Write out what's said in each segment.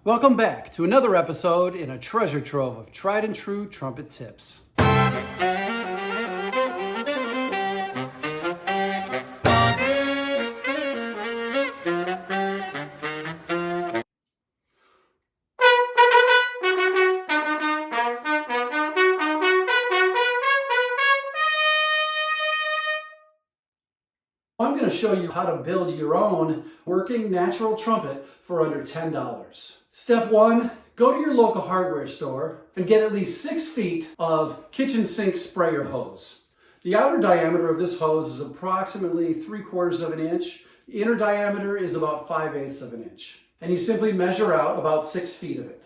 Welcome back to another episode in a treasure trove of tried and true trumpet tips. I'm going to show you how to build your own working natural trumpet for under $10. Step one, go to your local hardware store and get at least 6 feet of kitchen sink sprayer hose. The outer diameter of this hose is approximately 3/4 of an inch. The inner diameter is about 5/8 of an inch. And you simply measure out about 6 feet of it.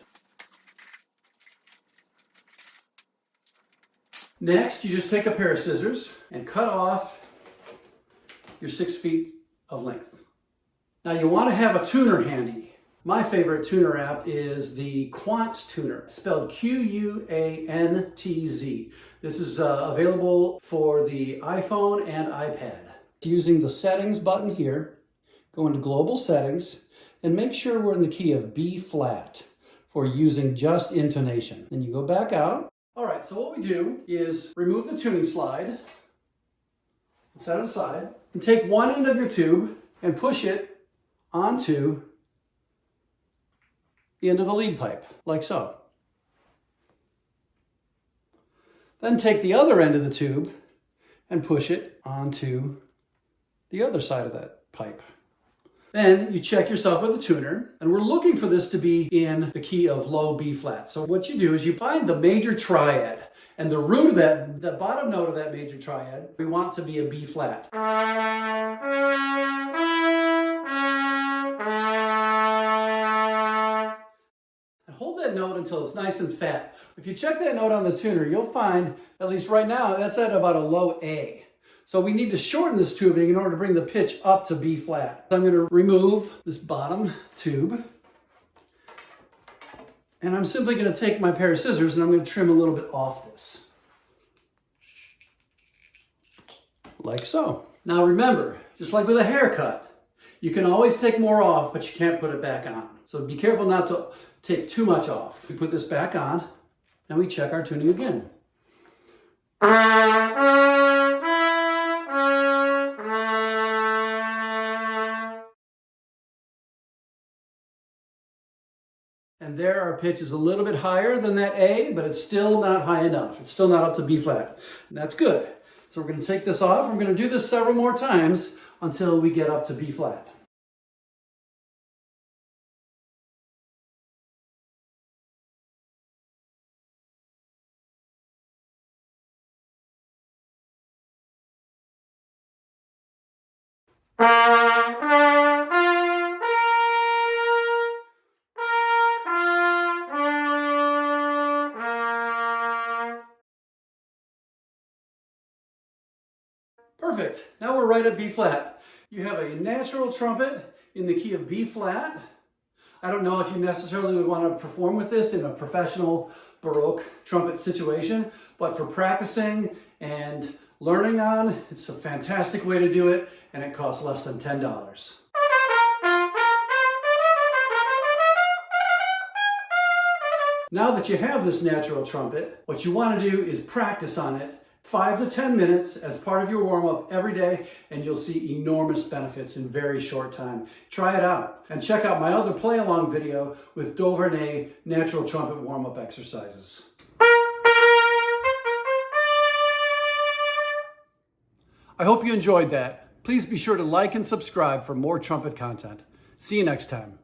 Next, you just take a pair of scissors and cut off your 6 feet of length. Now you want to have a tuner handy. My favorite tuner app is the Quantz tuner, spelled Quantz. This is available for the iPhone and iPad. Using the settings button here, go into global settings and make sure we're in the key of B flat for using just intonation. Then you go back out. All right, so what we do is remove the tuning slide, set it aside, and take one end of your tube and push it onto the end of the lead pipe, like so. Then take the other end of the tube and push it onto the other side of that pipe. Then you check yourself with the tuner, and we're looking for this to be in the key of low B flat. So what you do is you find the major triad, and the root of that, the bottom note of that major triad, we want to be a B flat. And hold that note until it's nice and fat. If you check that note on the tuner, you'll find, at least right now, that's at about a low A. So we need to shorten this tubing in order to bring the pitch up to B flat. I'm going to remove this bottom tube. And I'm simply going to take my pair of scissors and I'm going to trim a little bit off this. Like so. Now remember, just like with a haircut, you can always take more off, but you can't put it back on. So be careful not to take too much off. We put this back on and we check our tuning again. And there our pitch is a little bit higher than that A, but it's still not high enough. It's still not up to B flat. And that's good. So we're going to take this off. We're going to do this several more times until we get up to B flat. Perfect. Now we're right at B flat. You have a natural trumpet in the key of B flat. I don't know if you necessarily would want to perform with this in a professional Baroque trumpet situation, but for practicing and learning on, it's a fantastic way to do it, and it costs less than $10. Now that you have this natural trumpet, what you want to do is practice on it 5 to 10 minutes as part of your warm-up every day, and you'll see enormous benefits in very short time. Try it out and check out my other play-along video with Dovernay natural trumpet warm-up exercises. I hope you enjoyed that. Please be sure to like and subscribe for more trumpet content. See you next time.